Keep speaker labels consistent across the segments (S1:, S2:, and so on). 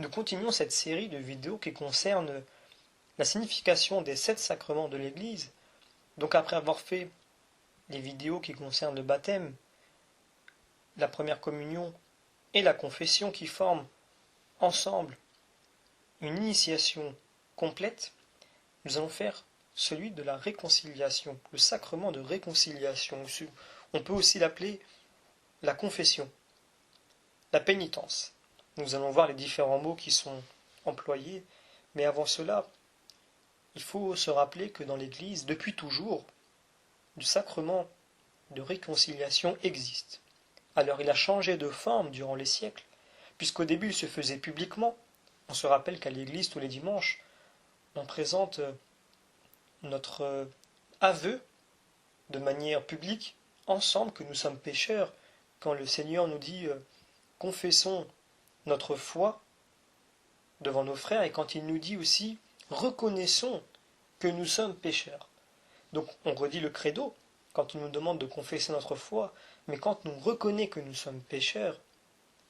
S1: Nous continuons cette série de vidéos qui concerne la signification des 7 sacrements de l'Église. Donc après avoir fait les vidéos qui concernent le baptême, la première communion et la confession qui forment ensemble une initiation complète, nous allons faire celui de la réconciliation, le sacrement de réconciliation. On peut aussi l'appeler la confession, la pénitence. Nous allons voir les différents mots qui sont employés, mais avant cela, il faut se rappeler que dans l'Église, depuis toujours, le sacrement de réconciliation existe. Alors il a changé de forme durant les siècles, puisqu'au début il se faisait publiquement. On se rappelle qu'à l'Église, tous les dimanches, on présente notre aveu de manière publique, ensemble, que nous sommes pécheurs, quand le Seigneur nous dit confessons notre foi devant nos frères, et quand il nous dit aussi reconnaissons que nous sommes pécheurs. Donc on redit le credo quand il nous demande de confesser notre foi, mais quand nous reconnaissons que nous sommes pécheurs,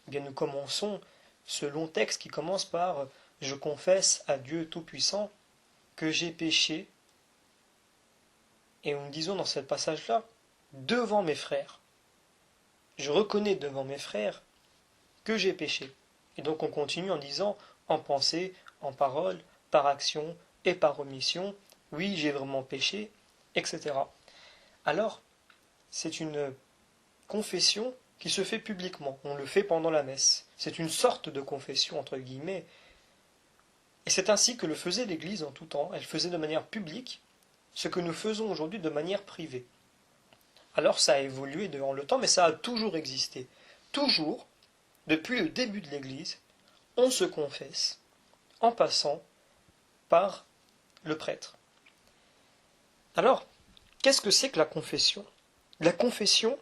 S1: eh bien nous commençons ce long texte qui commence par je confesse à Dieu Tout-Puissant que j'ai péché, et nous disons dans ce passage-là devant mes frères. Je reconnais devant mes frères que j'ai péché. Et donc on continue en disant en pensée, en parole, par action et par omission, oui j'ai vraiment péché, etc. Alors, c'est une confession qui se fait publiquement, on le fait pendant la messe. C'est une sorte de confession entre guillemets, et c'est ainsi que le faisait l'Église en tout temps, elle faisait de manière publique ce que nous faisons aujourd'hui de manière privée. Alors ça a évolué durant le temps, mais ça a toujours existé. Toujours, depuis le début de l'Église, on se confesse en passant par le prêtre. Alors, qu'est-ce que c'est que la confession? La confession,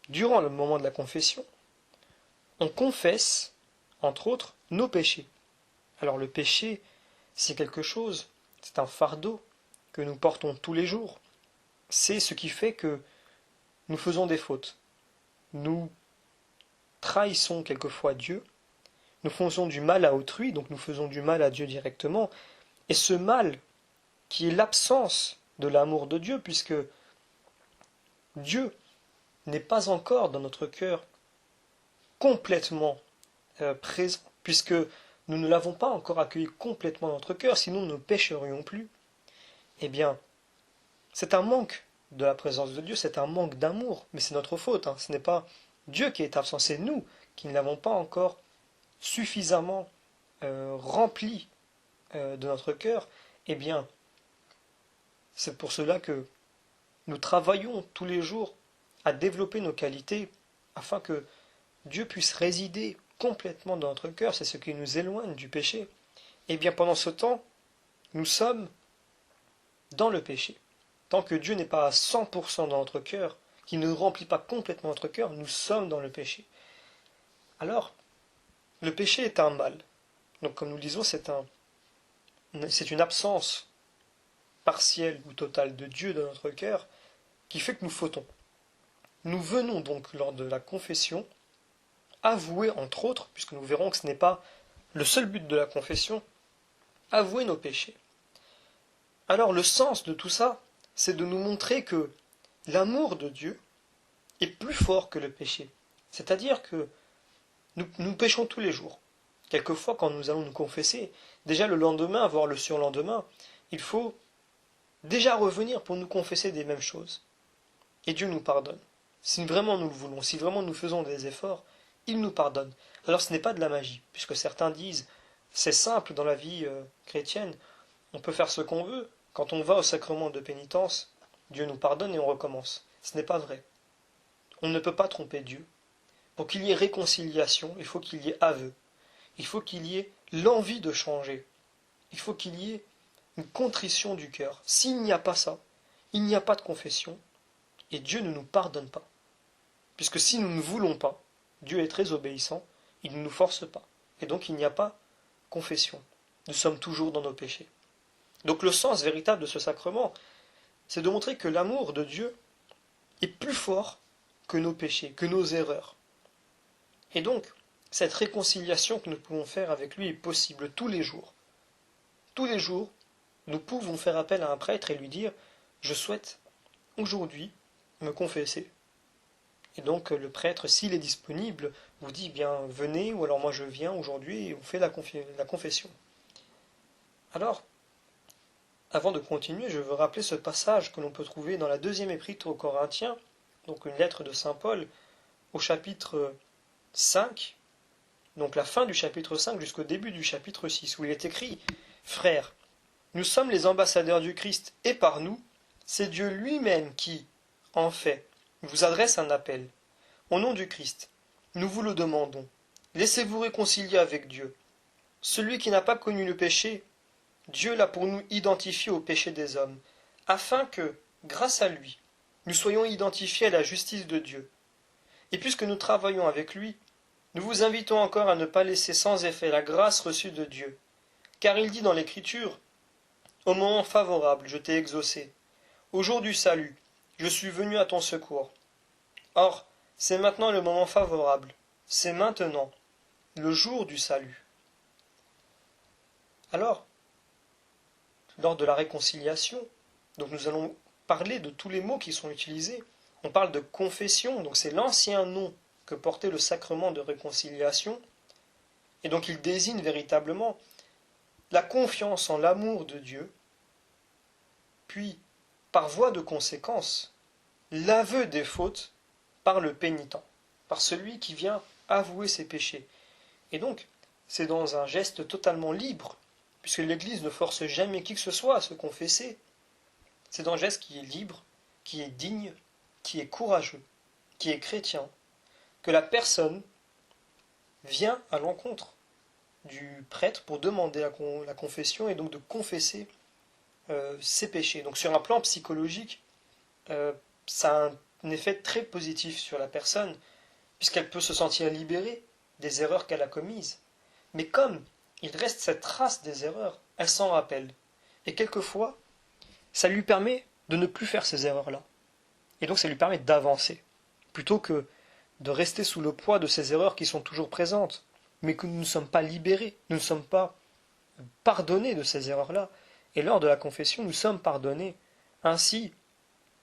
S1: durant le moment de la confession, on confesse, entre autres, nos péchés. Alors le péché, c'est quelque chose, c'est un fardeau que nous portons tous les jours. C'est ce qui fait que nous faisons des fautes. Nous trahissons quelquefois Dieu, nous faisons du mal à autrui, donc nous faisons du mal à Dieu directement, et ce mal, qui est l'absence de l'amour de Dieu, puisque Dieu n'est pas encore dans notre cœur complètement présent, puisque nous ne l'avons pas encore accueilli complètement dans notre cœur, sinon nous ne pécherions plus. Eh bien, c'est un manque de la présence de Dieu, c'est un manque d'amour, mais c'est notre faute, ce n'est pas Dieu qui est absent, c'est nous qui ne l'avons pas encore suffisamment rempli de notre cœur. Eh bien, c'est pour cela que nous travaillons tous les jours à développer nos qualités afin que Dieu puisse résider complètement dans notre cœur, c'est ce qui nous éloigne du péché. Et bien pendant ce temps, nous sommes dans le péché. Tant que Dieu n'est pas à 100% dans notre cœur, qu'il ne remplit pas complètement notre cœur, nous sommes dans le péché. Alors, le péché est un mal. Donc comme nous le disons, c'est une absence partielle ou totale de Dieu dans notre cœur qui fait que nous fautons. Nous venons donc lors de la confession avouer, entre autres, puisque nous verrons que ce n'est pas le seul but de la confession, avouer nos péchés. Alors le sens de tout ça, c'est de nous montrer que l'amour de Dieu est plus fort que le péché. C'est-à-dire que nous péchons tous les jours. Quelquefois, quand nous allons nous confesser, déjà le lendemain, voire le surlendemain, il faut déjà revenir pour nous confesser des mêmes choses. Et Dieu nous pardonne. Si vraiment nous le voulons, si vraiment nous faisons des efforts, il nous pardonne. Alors ce n'est pas de la magie, puisque certains disent c'est simple dans la vie chrétienne, on peut faire ce qu'on veut. Quand on va au sacrement de pénitence, Dieu nous pardonne et on recommence. Ce n'est pas vrai. On ne peut pas tromper Dieu. Pour qu'il y ait réconciliation, il faut qu'il y ait aveu. Il faut qu'il y ait l'envie de changer. Il faut qu'il y ait une contrition du cœur. S'il n'y a pas ça, il n'y a pas de confession, et Dieu ne nous pardonne pas. Puisque si nous ne voulons pas, Dieu est très obéissant, il ne nous force pas. Et donc il n'y a pas confession. Nous sommes toujours dans nos péchés. Donc le sens véritable de ce sacrement, c'est de montrer que l'amour de Dieu est plus fort que nos péchés, que nos erreurs. Et donc, cette réconciliation que nous pouvons faire avec lui est possible tous les jours. Tous les jours, nous pouvons faire appel à un prêtre et lui dire « Je souhaite aujourd'hui me confesser ». Et donc le prêtre, s'il est disponible, vous dit « Bien, venez » ou alors « Moi je viens aujourd'hui » et on fait la confession. Alors, avant de continuer, je veux rappeler ce passage que l'on peut trouver dans la deuxième épître aux Corinthiens, donc une lettre de saint Paul, au chapitre 5, donc la fin du chapitre 5 jusqu'au début du chapitre 6, où il est écrit « Frères, nous sommes les ambassadeurs du Christ, et par nous, c'est Dieu lui-même qui, en fait, vous adresse un appel. Au nom du Christ, nous vous le demandons. Laissez-vous réconcilier avec Dieu. Celui qui n'a pas connu le péché, Dieu l'a pour nous identifié au péché des hommes, afin que, grâce à lui, nous soyons identifiés à la justice de Dieu. Et puisque nous travaillons avec lui, nous vous invitons encore à ne pas laisser sans effet la grâce reçue de Dieu. Car il dit dans l'Écriture, « Au moment favorable, je t'ai exaucé. Au jour du salut, je suis venu à ton secours. » Or, c'est maintenant le moment favorable. C'est maintenant, le jour du salut. Alors, lors de la réconciliation, donc nous allons parler de tous les mots qui sont utilisés. On parle de confession, donc c'est l'ancien nom que portait le sacrement de réconciliation, et donc il désigne véritablement la confiance en l'amour de Dieu, puis, par voie de conséquence, l'aveu des fautes par le pénitent, par celui qui vient avouer ses péchés. Et donc, c'est dans un geste totalement libre, puisque l'Église ne force jamais qui que ce soit à se confesser. C'est dans un geste qui est libre, qui est digne, qui est courageux, qui est chrétien, que la personne vient à l'encontre du prêtre pour demander la confession et donc de confesser ses péchés. Donc sur un plan psychologique, ça a un effet très positif sur la personne, puisqu'elle peut se sentir libérée des erreurs qu'elle a commises. Mais comme il reste cette trace des erreurs, elle s'en rappelle. Et quelquefois, ça lui permet de ne plus faire ces erreurs-là. Et donc ça lui permet d'avancer, plutôt que de rester sous le poids de ces erreurs qui sont toujours présentes, mais que nous ne sommes pas libérés, nous ne sommes pas pardonnés de ces erreurs-là. Et lors de la confession, nous sommes pardonnés. Ainsi,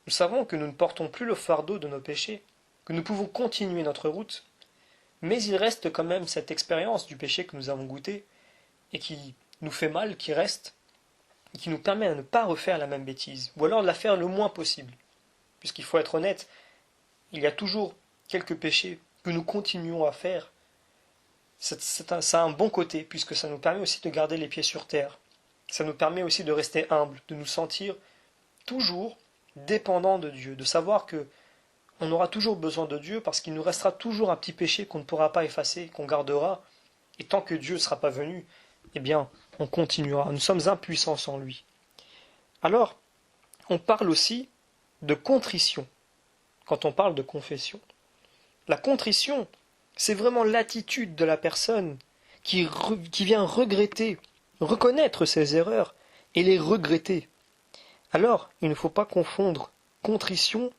S1: nous savons que nous ne portons plus le fardeau de nos péchés, que nous pouvons continuer notre route, mais il reste quand même cette expérience du péché que nous avons goûté, et qui nous fait mal, qui reste, et qui nous permet de ne pas refaire la même bêtise, ou alors de la faire le moins possible. Puisqu'il faut être honnête, il y a toujours quelques péchés que nous continuons à faire. Ça a un bon côté, puisque ça nous permet aussi de garder les pieds sur terre. Ça nous permet aussi de rester humbles, de nous sentir toujours dépendants de Dieu, de savoir que on aura toujours besoin de Dieu parce qu'il nous restera toujours un petit péché qu'on ne pourra pas effacer, qu'on gardera, et tant que Dieu ne sera pas venu, eh bien, on continuera. Nous sommes impuissants sans lui. Alors, on parle aussi de contrition quand on parle de confession. La contrition, c'est vraiment l'attitude de la personne qui vient regretter, reconnaître ses erreurs et les regretter. Alors, il ne faut pas confondre contrition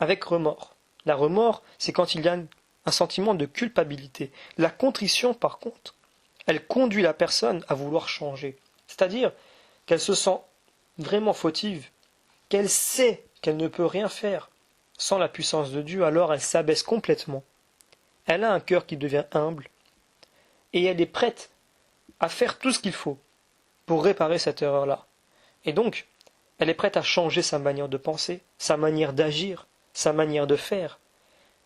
S1: avec remords. La remords, c'est quand il y a un sentiment de culpabilité. La contrition, par contre, elle conduit la personne à vouloir changer. C'est-à-dire qu'elle se sent vraiment fautive, qu'elle sait qu'elle ne peut rien faire sans la puissance de Dieu, alors elle s'abaisse complètement. Elle a un cœur qui devient humble, et elle est prête à faire tout ce qu'il faut pour réparer cette erreur-là. Et donc, elle est prête à changer sa manière de penser, sa manière d'agir, sa manière de faire.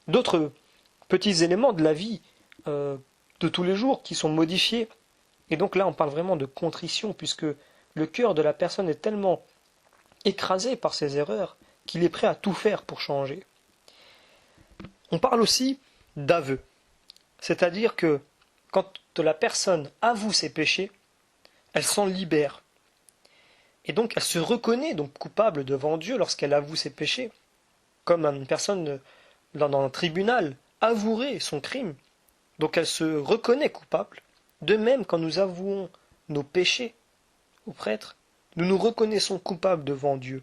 S1: D'autres petits éléments de la vie de tous les jours qui sont modifiés. Et donc là, on parle vraiment de contrition, puisque le cœur de la personne est tellement écrasé par ses erreurs qu'il est prêt à tout faire pour changer. On parle aussi d'aveu. C'est-à-dire que quand la personne avoue ses péchés, elle s'en libère. Et donc elle se reconnaît donc coupable devant Dieu lorsqu'elle avoue ses péchés. Comme une personne dans un tribunal avouerait son crime. Donc elle se reconnaît coupable. De même, quand nous avouons nos péchés au prêtre, nous nous reconnaissons coupables devant Dieu.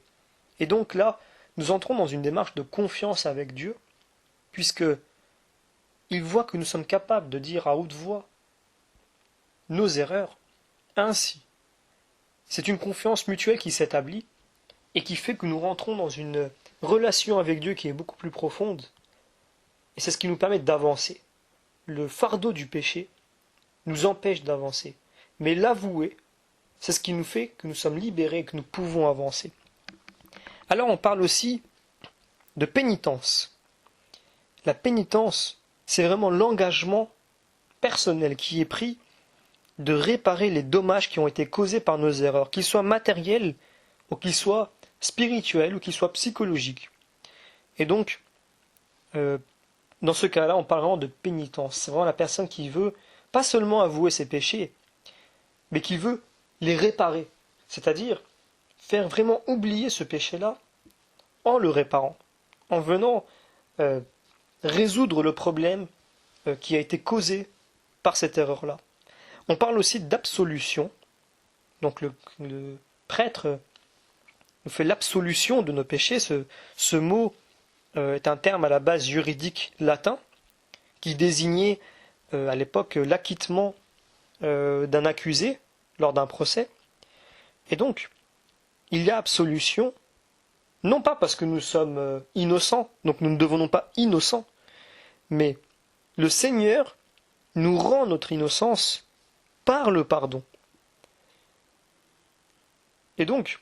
S1: Et donc là, nous entrons dans une démarche de confiance avec Dieu, puisque il voit que nous sommes capables de dire à haute voix nos erreurs. Ainsi, c'est une confiance mutuelle qui s'établit et qui fait que nous rentrons dans une relation avec Dieu qui est beaucoup plus profonde. Et c'est ce qui nous permet d'avancer. Le fardeau du péché nous empêche d'avancer. Mais l'avouer, c'est ce qui nous fait que nous sommes libérés et que nous pouvons avancer. Alors on parle aussi de pénitence. La pénitence, c'est vraiment l'engagement personnel qui est pris de réparer les dommages qui ont été causés par nos erreurs, qu'ils soient matériels ou qu'ils soient spirituels ou qu'ils soient psychologiques. Et donc, dans ce cas-là, on parle vraiment de pénitence. C'est vraiment la personne qui veut pas seulement avouer ses péchés, mais qui veut les réparer. C'est-à-dire faire vraiment oublier ce péché-là en le réparant, en venant résoudre le problème qui a été causé par cette erreur-là. On parle aussi d'absolution. Donc le prêtre nous fait l'absolution de nos péchés. Ce mot est un terme à la base juridique latin qui désignait à l'époque l'acquittement d'un accusé lors d'un procès. Et donc, il y a absolution, non pas parce que nous sommes innocents, donc nous ne devenons pas innocents, mais le Seigneur nous rend notre innocence par le pardon. Et donc,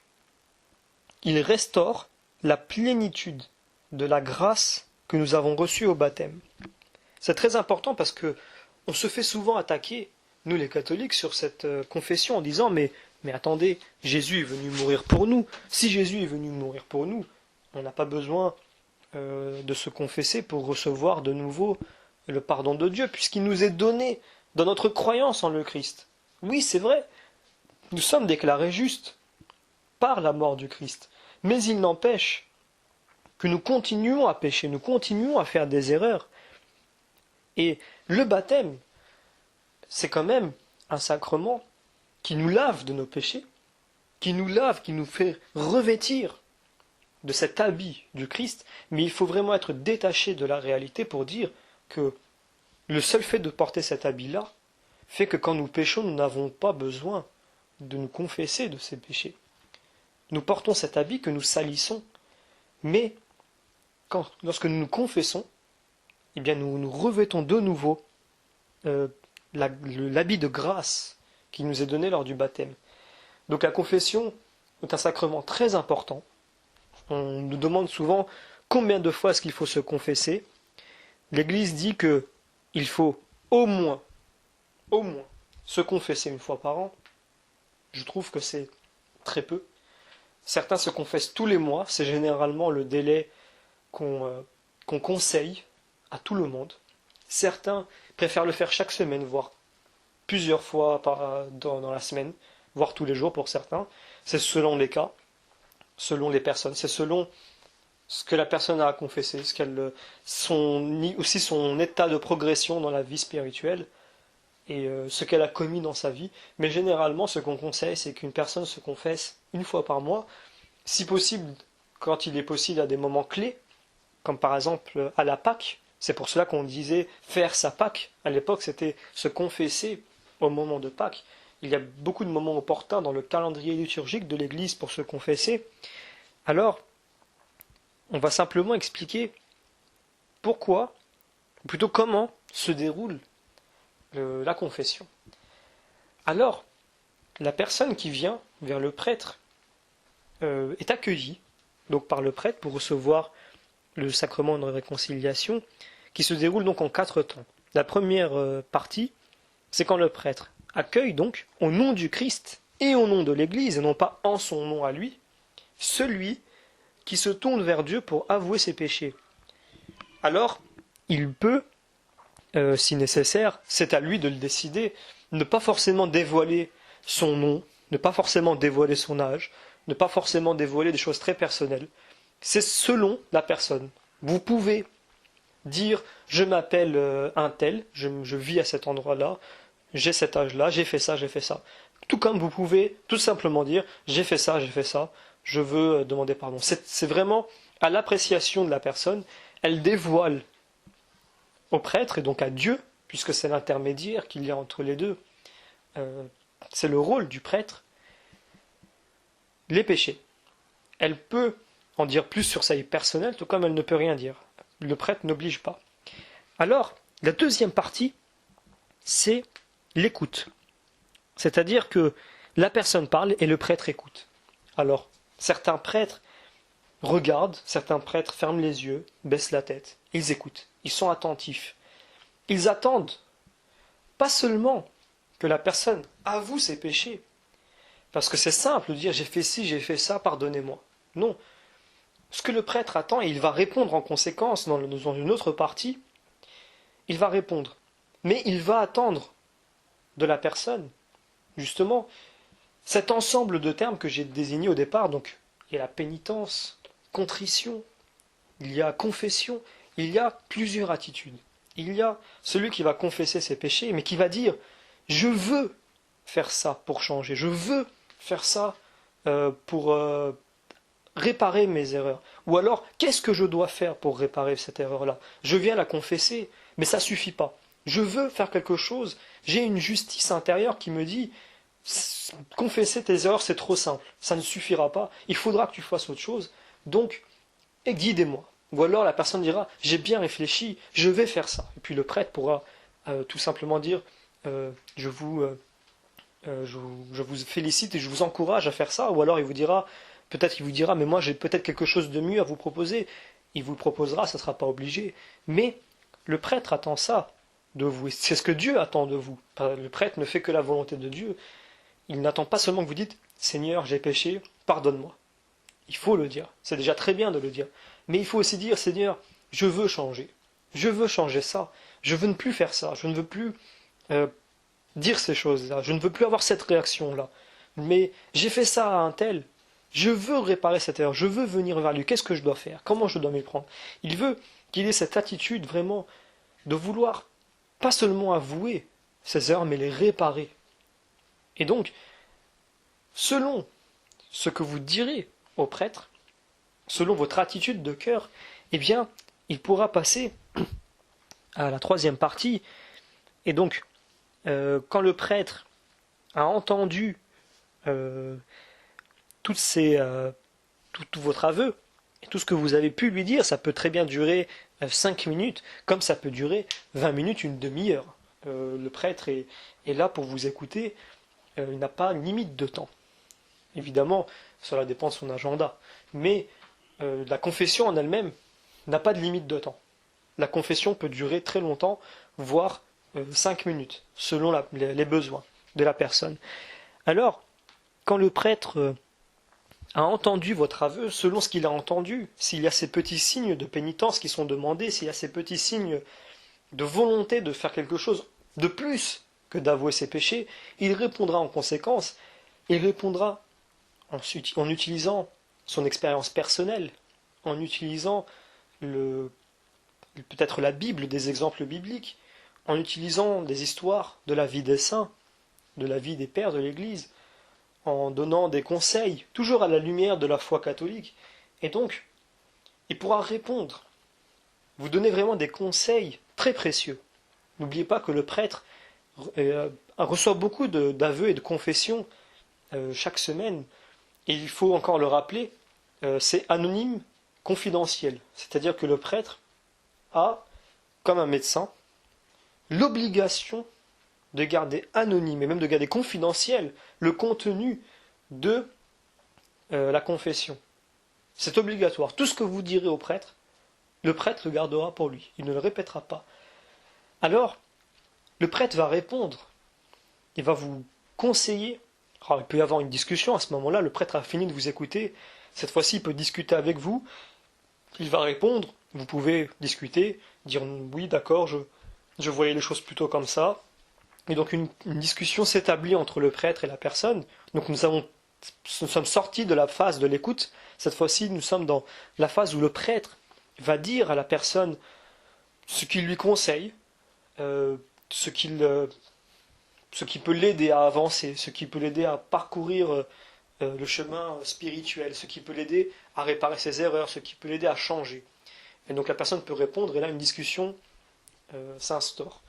S1: il restaure la plénitude de la grâce que nous avons reçue au baptême. C'est très important parce que on se fait souvent attaquer, nous les catholiques, sur cette confession en disant mais attendez, Jésus est venu mourir pour nous. Si Jésus est venu mourir pour nous, on n'a pas besoin de se confesser pour recevoir de nouveau le pardon de Dieu, puisqu'il nous est donné dans notre croyance en le Christ. Oui, c'est vrai, nous sommes déclarés justes par la mort du Christ. Mais il n'empêche que nous continuons à pécher, nous continuons à faire des erreurs. Et le baptême, c'est quand même un sacrement qui nous lave de nos péchés, qui nous lave, qui nous fait revêtir de cet habit du Christ, mais il faut vraiment être détaché de la réalité pour dire que le seul fait de porter cet habit-là fait que quand nous péchons, nous n'avons pas besoin de nous confesser de ces péchés. Nous portons cet habit que nous salissons, mais lorsque nous nous confessons, eh bien nous revêtons de nouveau l'habit de grâce qui nous est donné lors du baptême. Donc la confession est un sacrement très important. On nous demande souvent combien de fois est-ce qu'il faut se confesser. L'Église dit que il faut au moins se confesser une fois par an. Je trouve que c'est très peu. Certains se confessent tous les mois, c'est généralement le délai qu'on conseille à tout le monde. Certains préfèrent le faire chaque semaine, voire plusieurs fois dans la semaine, voire tous les jours pour certains. C'est selon les cas, selon les personnes, c'est selon ce que la personne a à confesser, aussi son état de progression dans la vie spirituelle et ce qu'elle a commis dans sa vie. Mais généralement, ce qu'on conseille, c'est qu'une personne se confesse une fois par mois, si possible, quand il est possible à des moments clés, comme par exemple à la Pâque. C'est pour cela qu'on disait faire sa Pâque. À l'époque, c'était se confesser au moment de Pâques. Il y a beaucoup de moments opportuns dans le calendrier liturgique de l'Église pour se confesser. Alors, on va simplement expliquer pourquoi, ou plutôt comment se déroule la confession. Alors, la personne qui vient vers le prêtre est accueillie donc par le prêtre pour recevoir le sacrement de réconciliation qui se déroule donc en 4 temps. La première partie, c'est quand le prêtre accueille donc au nom du Christ et au nom de l'Église, et non pas en son nom à lui, celui qui se tourne vers Dieu pour avouer ses péchés. Alors, il peut, si nécessaire, c'est à lui de le décider, ne pas forcément dévoiler son nom, ne pas forcément dévoiler son âge, ne pas forcément dévoiler des choses très personnelles. C'est selon la personne. Vous pouvez dire « je m'appelle un tel, je vis à cet endroit-là, j'ai cet âge-là, j'ai fait ça, j'ai fait ça ». Tout comme vous pouvez tout simplement dire « j'ai fait ça, je veux demander pardon ». C'est vraiment à l'appréciation de la personne, elle dévoile au prêtre et donc à Dieu, puisque c'est l'intermédiaire qu'il y a entre les deux. C'est le rôle du prêtre. Les péchés. Elle peut en dire plus sur sa vie personnelle, tout comme elle ne peut rien dire. Le prêtre n'oblige pas. Alors, la deuxième partie, c'est l'écoute. C'est-à-dire que la personne parle et le prêtre écoute. Alors, certains prêtres regardent, certains prêtres ferment les yeux, baissent la tête, ils écoutent, ils sont attentifs. Ils attendent pas seulement que la personne avoue ses péchés, parce que c'est simple de dire j'ai fait ci, j'ai fait ça, pardonnez-moi. Non. Ce que le prêtre attend, et il va répondre en conséquence dans une autre partie, il va répondre. Mais il va attendre de la personne, justement, cet ensemble de termes que j'ai désignés au départ. Donc, il y a la pénitence, contrition, il y a confession, il y a plusieurs attitudes. Il y a celui qui va confesser ses péchés, mais qui va dire « Je veux faire ça pour changer, je veux faire ça pour réparer mes erreurs. » Ou alors, qu'est-ce que je dois faire pour réparer cette erreur-là? Je viens la confesser, mais ça ne suffit pas. Je veux faire quelque chose, j'ai une justice intérieure qui me dit « Confesser tes erreurs, c'est trop simple, ça ne suffira pas, il faudra que tu fasses autre chose, donc guidez-moi. » Ou alors la personne dira « J'ai bien réfléchi, je vais faire ça. » Et puis le prêtre pourra tout simplement dire je vous félicite et je vous encourage à faire ça. » Ou alors il vous dira, peut-être il vous dira « Mais moi j'ai peut-être quelque chose de mieux à vous proposer. » Il vous le proposera, ça ne sera pas obligé. Mais le prêtre attend ça de vous. Et c'est ce que Dieu attend de vous. Le prêtre ne fait que la volonté de Dieu. Il n'attend pas seulement que vous dites « Seigneur, j'ai péché, pardonne-moi. » Il faut le dire. C'est déjà très bien de le dire. Mais il faut aussi dire, Seigneur, je veux changer. Je veux changer ça. Je veux ne plus faire ça. Je ne veux plus dire ces choses-là. Je ne veux plus avoir cette réaction-là. Mais j'ai fait ça à un tel. Je veux réparer cette erreur. Je veux venir vers lui. Qu'est-ce que je dois faire? Comment je dois m'y prendre? Il veut qu'il ait cette attitude vraiment de vouloir pas seulement avouer ses erreurs, mais les réparer. Et donc, selon ce que vous direz au prêtre, selon votre attitude de cœur, eh bien, il pourra passer à la troisième partie. Et donc, quand le prêtre a entendu tout votre aveu, et tout ce que vous avez pu lui dire, ça peut très bien durer 5 minutes, comme ça peut durer 20 minutes, une demi-heure. Le prêtre est là pour vous écouter, il n'a pas de limite de temps. Évidemment, cela dépend de son agenda. Mais la confession en elle-même n'a pas de limite de temps. La confession peut durer très longtemps, voire 5 minutes, selon les besoins de la personne. Alors, quand le prêtre a entendu votre aveu, selon ce qu'il a entendu, s'il y a ces petits signes de pénitence qui sont demandés, s'il y a ces petits signes de volonté de faire quelque chose de plus que d'avouer ses péchés, il répondra en conséquence. Il répondra en utilisant son expérience personnelle, en utilisant peut-être la Bible, des exemples bibliques, en utilisant des histoires de la vie des saints, de la vie des pères de l'Église, en donnant des conseils, toujours à la lumière de la foi catholique. Et donc, il pourra répondre, vous donner vraiment des conseils très précieux. N'oubliez pas que le prêtre reçoit beaucoup d'aveux et de confessions chaque semaine. Et il faut encore le rappeler, c'est anonyme, confidentiel. C'est-à-dire que le prêtre a, comme un médecin, l'obligation de garder anonyme et même de garder confidentiel le contenu de la confession. C'est obligatoire. Tout ce que vous direz au prêtre, le prêtre le gardera pour lui. Il ne le répétera pas. Alors, le prêtre va répondre. Il va vous conseiller. Alors, il peut y avoir une discussion à ce moment-là. Le prêtre a fini de vous écouter. Cette fois-ci, il peut discuter avec vous. Il va répondre. Vous pouvez discuter, dire oui, d'accord, je voyais les choses plutôt comme ça. Et donc une discussion s'établit entre le prêtre et la personne. Donc nous sommes sortis de la phase de l'écoute. Cette fois-ci, nous sommes dans la phase où le prêtre va dire à la personne ce qu'il lui conseille, ce qui peut l'aider à avancer, ce qui peut l'aider à parcourir le chemin spirituel, ce qui peut l'aider à réparer ses erreurs, ce qui peut l'aider à changer. Et donc la personne peut répondre, et là une discussion s'instaure.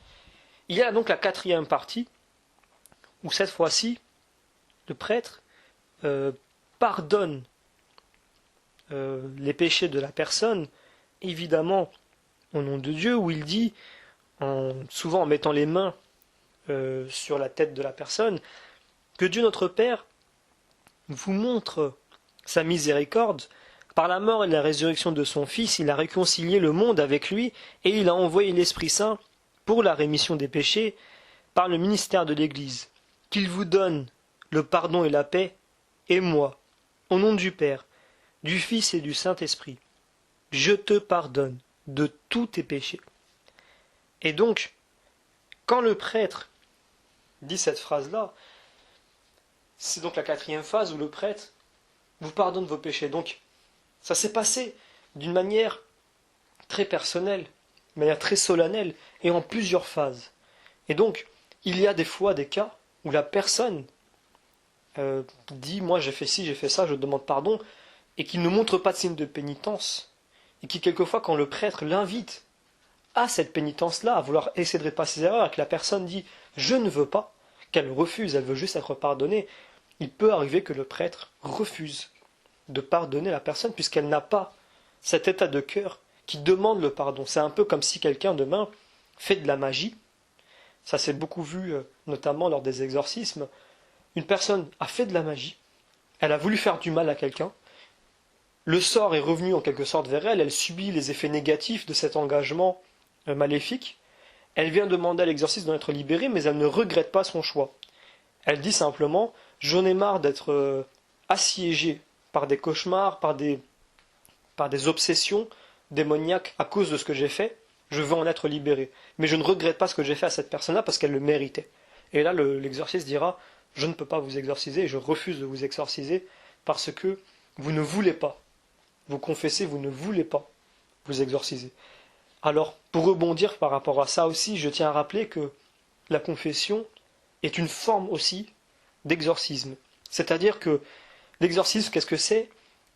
S1: Il y a donc la quatrième partie, où cette fois-ci, le prêtre pardonne les péchés de la personne, évidemment au nom de Dieu, où il dit, souvent en mettant les mains sur la tête de la personne, que Dieu notre Père vous montre sa miséricorde. Par la mort et la résurrection de son Fils, il a réconcilié le monde avec lui et il a envoyé l'Esprit Saint pour la rémission des péchés par le ministère de l'Église. Qu'il vous donne le pardon et la paix, et moi, au nom du Père, du Fils et du Saint-Esprit, je te pardonne de tous tes péchés. Et donc, quand le prêtre dit cette phrase-là, c'est donc la quatrième phase où le prêtre vous pardonne vos péchés. Donc, ça s'est passé d'une manière très personnelle, de manière très solennelle, et en plusieurs phases. Et donc, il y a des fois des cas où la personne dit « moi j'ai fait ci, j'ai fait ça, je demande pardon », et qu'il ne montre pas de signe de pénitence, et qui quelquefois, quand le prêtre l'invite à cette pénitence-là, à vouloir essayer de réparer ses erreurs, et que la personne dit « je ne veux pas », qu'elle refuse, elle veut juste être pardonnée, il peut arriver que le prêtre refuse de pardonner la personne, puisqu'elle n'a pas cet état de cœur qui demande le pardon. C'est un peu comme si quelqu'un demain fait de la magie. Ça s'est beaucoup vu, notamment lors des exorcismes. Une personne a fait de la magie, elle a voulu faire du mal à quelqu'un, le sort est revenu en quelque sorte vers elle, elle subit les effets négatifs de cet engagement maléfique, elle vient demander à l'exorcisme d'en être libérée, mais elle ne regrette pas son choix. Elle dit simplement « j'en ai marre d'être assiégée par des cauchemars, par des obsessions démoniaques à cause de ce que j'ai fait, je veux en être libérée. Mais je ne regrette pas ce que j'ai fait à cette personne-là parce qu'elle le méritait. » Et là, l'exorciste dira « je ne peux pas vous exorciser, je refuse de vous exorciser parce que vous ne voulez pas. Vous confessez, vous ne voulez pas vous exorciser. » Alors, pour rebondir par rapport à ça aussi, je tiens à rappeler que la confession est une forme aussi d'exorcisme. C'est-à-dire que l'exorcisme, qu'est-ce que c'est ?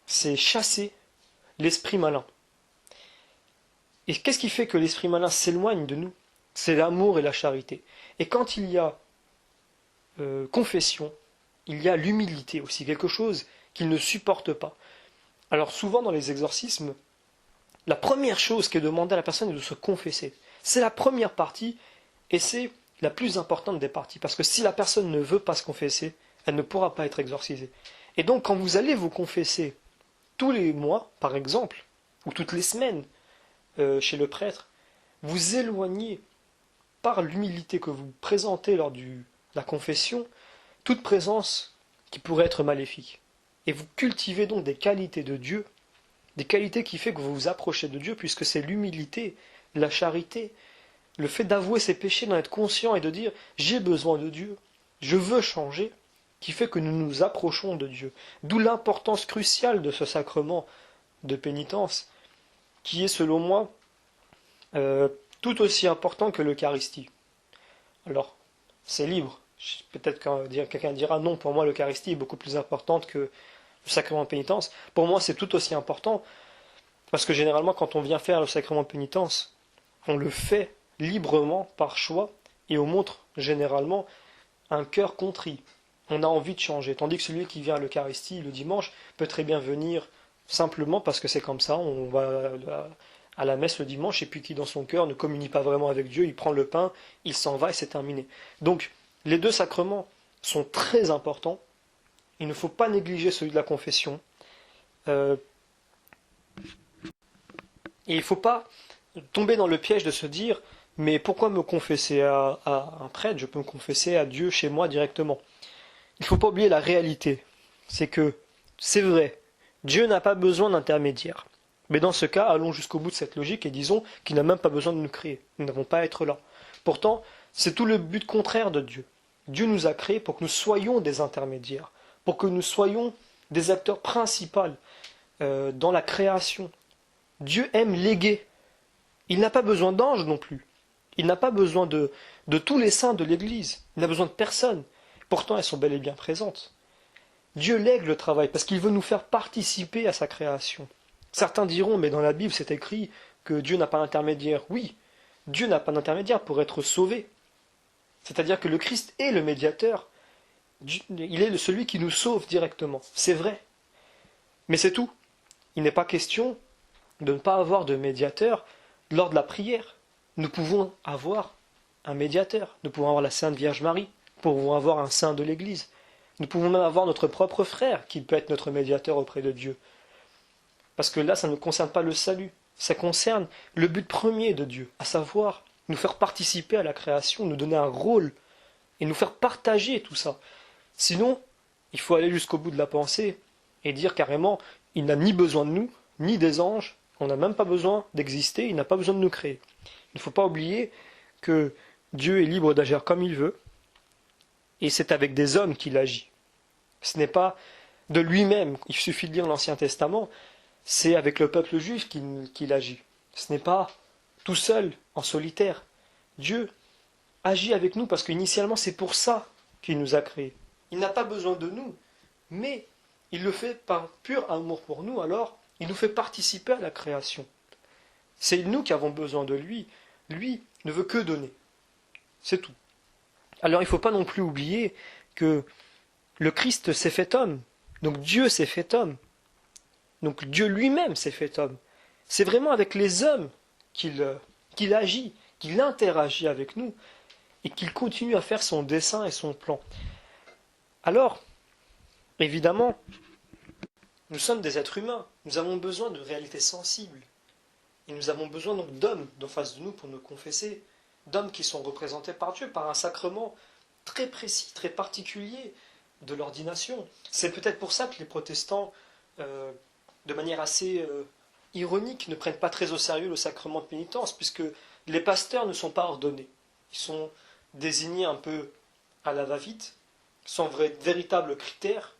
S1: C'est chasser l'esprit malin. Et qu'est-ce qui fait que l'esprit malin s'éloigne de nous ? C'est l'amour et la charité. Et quand il y a confession, il y a l'humilité aussi, quelque chose qu'il ne supporte pas. Alors souvent dans les exorcismes, la première chose qui est demandée à la personne est de se confesser. C'est la première partie et c'est la plus importante des parties. Parce que si la personne ne veut pas se confesser, elle ne pourra pas être exorcisée. Et donc quand vous allez vous confesser tous les mois, par exemple, ou toutes les semaines chez le prêtre, vous éloignez par l'humilité que vous présentez lors de la confession, toute présence qui pourrait être maléfique. Et vous cultivez donc des qualités de Dieu, des qualités qui font que vous vous approchez de Dieu, puisque c'est l'humilité, la charité, le fait d'avouer ses péchés, d'en être conscient et de dire « j'ai besoin de Dieu, je veux changer », qui fait que nous nous approchons de Dieu. D'où l'importance cruciale de ce sacrement de pénitence, qui est selon moi tout aussi important que l'Eucharistie. Alors, c'est libre. Peut-être que quelqu'un dira non, pour moi l'Eucharistie est beaucoup plus importante que le sacrement de pénitence. Pour moi c'est tout aussi important, parce que généralement quand on vient faire le sacrement de pénitence, on le fait librement, par choix, et on montre généralement un cœur contrit. On a envie de changer, tandis que celui qui vient à l'Eucharistie le dimanche peut très bien venir simplement parce que c'est comme ça, on va à la messe le dimanche, et puis qui dans son cœur ne communie pas vraiment avec Dieu, il prend le pain, il s'en va et c'est terminé. Donc, les deux sacrements sont très importants, il ne faut pas négliger celui de la confession, et il ne faut pas tomber dans le piège de se dire, mais pourquoi me confesser à un prêtre, je peux me confesser à Dieu chez moi directement. Il ne faut pas oublier la réalité, c'est que, c'est vrai, Dieu n'a pas besoin d'intermédiaire. Mais dans ce cas, allons jusqu'au bout de cette logique et disons qu'il n'a même pas besoin de nous créer. Nous n'avons pas à être là. Pourtant, c'est tout le but contraire de Dieu. Dieu nous a créés pour que nous soyons des intermédiaires, pour que nous soyons des acteurs principaux dans la création. Dieu aime léguer. Il n'a pas besoin d'anges non plus. Il n'a pas besoin de tous les saints de l'Église. Il n'a besoin de personne. Pourtant, elles sont bel et bien présentes. Dieu lègue le travail parce qu'il veut nous faire participer à sa création. Certains diront, mais dans la Bible c'est écrit que Dieu n'a pas d'intermédiaire. Oui, Dieu n'a pas d'intermédiaire pour être sauvé. C'est-à-dire que le Christ est le médiateur, il est celui qui nous sauve directement. C'est vrai. Mais c'est tout. Il n'est pas question de ne pas avoir de médiateur lors de la prière. Nous pouvons avoir un médiateur. Nous pouvons avoir la Sainte Vierge Marie. Nous pouvons avoir un saint de l'Église. Nous pouvons même avoir notre propre frère qui peut être notre médiateur auprès de Dieu. Parce que là, ça ne concerne pas le salut. Ça concerne le but premier de Dieu, à savoir nous faire participer à la création, nous donner un rôle et nous faire partager tout ça. Sinon, il faut aller jusqu'au bout de la pensée et dire carrément, il n'a ni besoin de nous, ni des anges, on n'a même pas besoin d'exister, il n'a pas besoin de nous créer. Il ne faut pas oublier que Dieu est libre d'agir comme il veut, et c'est avec des hommes qu'il agit. Ce n'est pas de lui-même, il suffit de lire l'Ancien Testament, c'est avec le peuple juif qu'il agit. Ce n'est pas tout seul, en solitaire. Dieu agit avec nous parce qu'initialement c'est pour ça qu'il nous a créés. Il n'a pas besoin de nous, mais il le fait par pur amour pour nous, alors il nous fait participer à la création. C'est nous qui avons besoin de lui. Lui ne veut que donner. C'est tout. Alors il ne faut pas non plus oublier que le Christ s'est fait homme. Donc Dieu s'est fait homme. Donc Dieu lui-même s'est fait homme. C'est vraiment avec les hommes qu'il agit, qu'il interagit avec nous et qu'il continue à faire son dessein et son plan. Alors, évidemment, nous sommes des êtres humains. Nous avons besoin de réalités sensibles. Et nous avons besoin donc d'hommes en face de nous pour nous confesser, d'hommes qui sont représentés par Dieu, par un sacrement très précis, très particulier de l'ordination. C'est peut-être pour ça que les protestants, de manière assez ironique, ne prennent pas très au sérieux le sacrement de pénitence, puisque les pasteurs ne sont pas ordonnés. Ils sont désignés un peu à la va-vite, sans véritables critères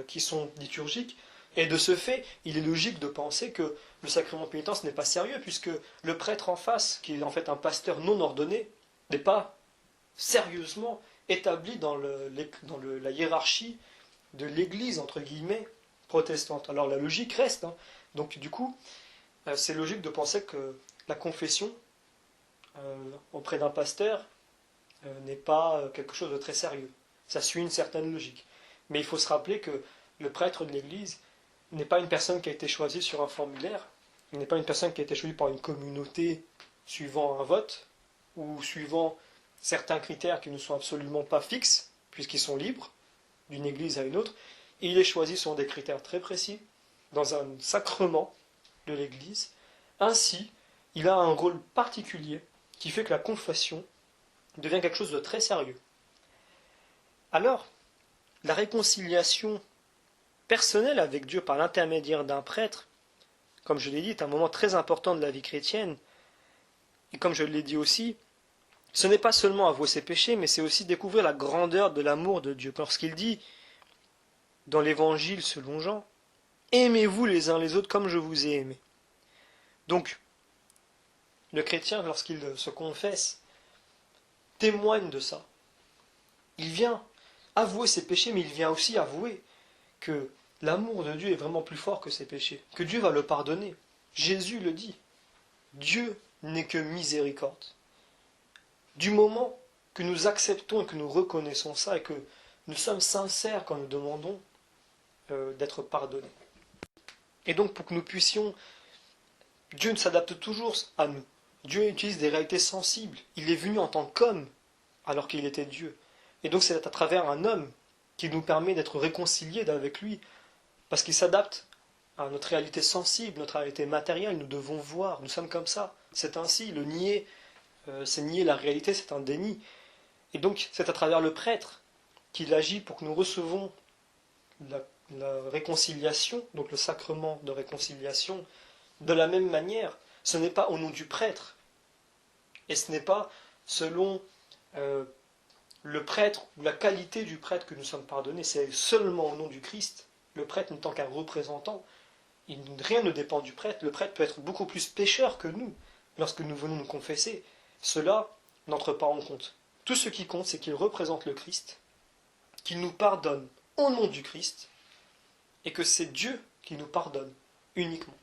S1: qui sont liturgiques, et de ce fait, il est logique de penser que le sacrement de pénitence n'est pas sérieux, puisque le prêtre en face, qui est en fait un pasteur non ordonné, n'est pas sérieusement établi dans la hiérarchie de l'Église, entre guillemets, protestante. Alors la logique reste, hein. Donc du coup, c'est logique de penser que la confession auprès d'un pasteur n'est pas quelque chose de très sérieux. Ça suit une certaine logique. Mais il faut se rappeler que le prêtre de l'Église n'est pas une personne qui a été choisie sur un formulaire, il n'est pas une personne qui a été choisie par une communauté suivant un vote, ou suivant certains critères qui ne sont absolument pas fixes, puisqu'ils sont libres, d'une Église à une autre, et il est choisi selon des critères très précis, dans un sacrement de l'Église. Ainsi, il a un rôle particulier qui fait que la confession devient quelque chose de très sérieux. Alors, la réconciliation personnelle avec Dieu par l'intermédiaire d'un prêtre, comme je l'ai dit, est un moment très important de la vie chrétienne. Et comme je l'ai dit aussi, ce n'est pas seulement avouer ses péchés, mais c'est aussi découvrir la grandeur de l'amour de Dieu. Lorsqu'il dit, dans l'Évangile selon Jean, « Aimez-vous les uns les autres comme je vous ai aimé ». Donc, le chrétien, lorsqu'il se confesse, témoigne de ça. Il vient avouer ses péchés, mais il vient aussi avouer que l'amour de Dieu est vraiment plus fort que ses péchés, que Dieu va le pardonner. Jésus le dit, Dieu n'est que miséricorde. Du moment que nous acceptons et que nous reconnaissons ça et que nous sommes sincères quand nous demandons d'être pardonnés. Et donc pour que nous puissions, Dieu s'adapte toujours à nous. Dieu utilise des réalités sensibles. Il est venu en tant qu'homme alors qu'il était Dieu. Et donc c'est à travers un homme qui nous permet d'être réconciliés avec lui, parce qu'il s'adapte à notre réalité sensible, notre réalité matérielle. Nous devons voir, nous sommes comme ça. C'est ainsi, le nier, c'est nier la réalité, c'est un déni. Et donc c'est à travers le prêtre qu'il agit pour que nous recevons la réconciliation, donc le sacrement de réconciliation, de la même manière. Ce n'est pas au nom du prêtre, et ce n'est pas selon le prêtre ou la qualité du prêtre que nous sommes pardonnés, c'est seulement au nom du Christ. Le prêtre n'étant qu'un représentant, rien ne dépend du prêtre. Le prêtre peut être beaucoup plus pécheur que nous lorsque nous venons nous confesser. Cela n'entre pas en compte. Tout ce qui compte, c'est qu'il représente le Christ, qu'il nous pardonne au nom du Christ, et que c'est Dieu qui nous pardonne uniquement.